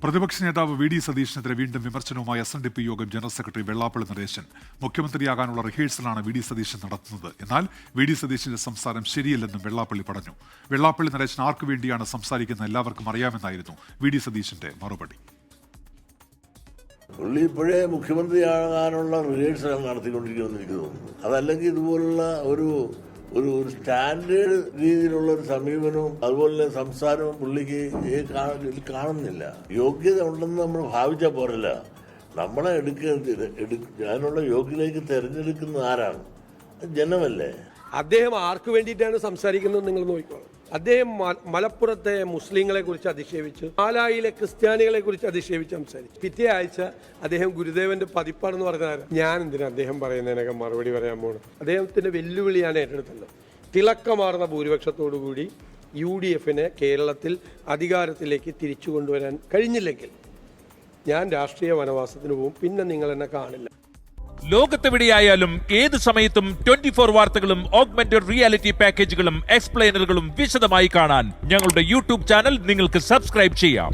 പ്രതിപക്ഷ നേതാവ് V D സതീശനെതിരെ വീണ്ടും വിമർശനവുമായി SNDP Yogam general secretary Vellappally Natesan. മുഖ്യമന്ത്രിയാകാനുള്ള റിഹേഴ്സലാണ് വി ഡി സതീശൻ നടത്തുന്നത്. എന്നാൽ വി ഡി സതീശന്റെ സംസാരം ശരിയല്ലെന്നും വെള്ളാപ്പള്ളി പറഞ്ഞു. വെള്ളാപ്പള്ളി നടേശൻ ആർക്കു വേണ്ടിയാണ് സംസാരിക്കുന്നത് എല്ലാവർക്കും അറിയാമെന്നായിരുന്നു വി ഡി സതീശന്റെ മറുപടി. പുള്ളി ഇപ്പോഴേ മുഖ്യമന്ത്രിയാകാനുള്ള റിഹേഴ്സലാണ് നടത്തിക്കൊണ്ടിരിക്കുമെന്ന് എനിക്ക് തോന്നുന്നു. അതല്ലെങ്കിൽ ഇതുപോലുള്ള ഒരു സ്റ്റാൻഡേർഡ് രീതിയിലുള്ള ഒരു സമീപനവും അതുപോലെ സംസാരവും പുള്ളിക്ക് കാണുന്നില്ല. യോഗ്യത ഉണ്ടെന്ന് നമ്മൾ ഭാവിച്ചാൽ പോരല്ല. നമ്മളെ അതിനുള്ള യോഗ്യതയ്ക്ക് തെരഞ്ഞെടുക്കുന്ന ആരാണ്? ജനമല്ലേ. അദ്ദേഹം ആർക്ക് വേണ്ടിയിട്ടാണ് സംസാരിക്കുന്നത് നിങ്ങൾ നോക്കിക്കോളാം. അദ്ദേഹം മലപ്പുറത്തെ മുസ്ലിങ്ങളെ കുറിച്ച് അധിക്ഷേപിച്ചു, പാലായിലെ ക്രിസ്ത്യാനികളെ കുറിച്ച് അധിക്ഷേപിച്ച് സംസാരിച്ചു. പിറ്റേ ആഴ്ച അദ്ദേഹം ഗുരുദേവന്റെ പതിപ്പാണെന്ന് പറഞ്ഞാൽ ഞാൻ എന്തിനാ അദ്ദേഹം പറയുന്നതിനൊക്കെ മറുപടി പറയാൻ പോകണം? അദ്ദേഹത്തിന്റെ വെല്ലുവിളിയാണ് ഏറ്റെടുത്തത്. തിളക്കമാർന്ന ഭൂരിപക്ഷത്തോടുകൂടി UDFനെ കേരളത്തിൽ അധികാരത്തിലേക്ക് തിരിച്ചു കൊണ്ടുവരാൻ കഴിഞ്ഞില്ലെങ്കിൽ ഞാൻ രാഷ്ട്രീയ വനവാസത്തിന് പോകും. പിന്നെ നിങ്ങൾ എന്നെ കാണില്ല. ലോകത്തെവിടെയായാലും ഏത് സമയത്തും 24 വാർത്തകളും ഓഗ്മെന്റഡ് റിയാലിറ്റി പാക്കേജുകളും എക്സ്പ്ലെയിനറുകളും വിശദമായി കാണാൻ ഞങ്ങളുടെ YouTube ചാനൽ നിങ്ങൾക്ക് സബ്സ്ക്രൈബ് ചെയ്യാം.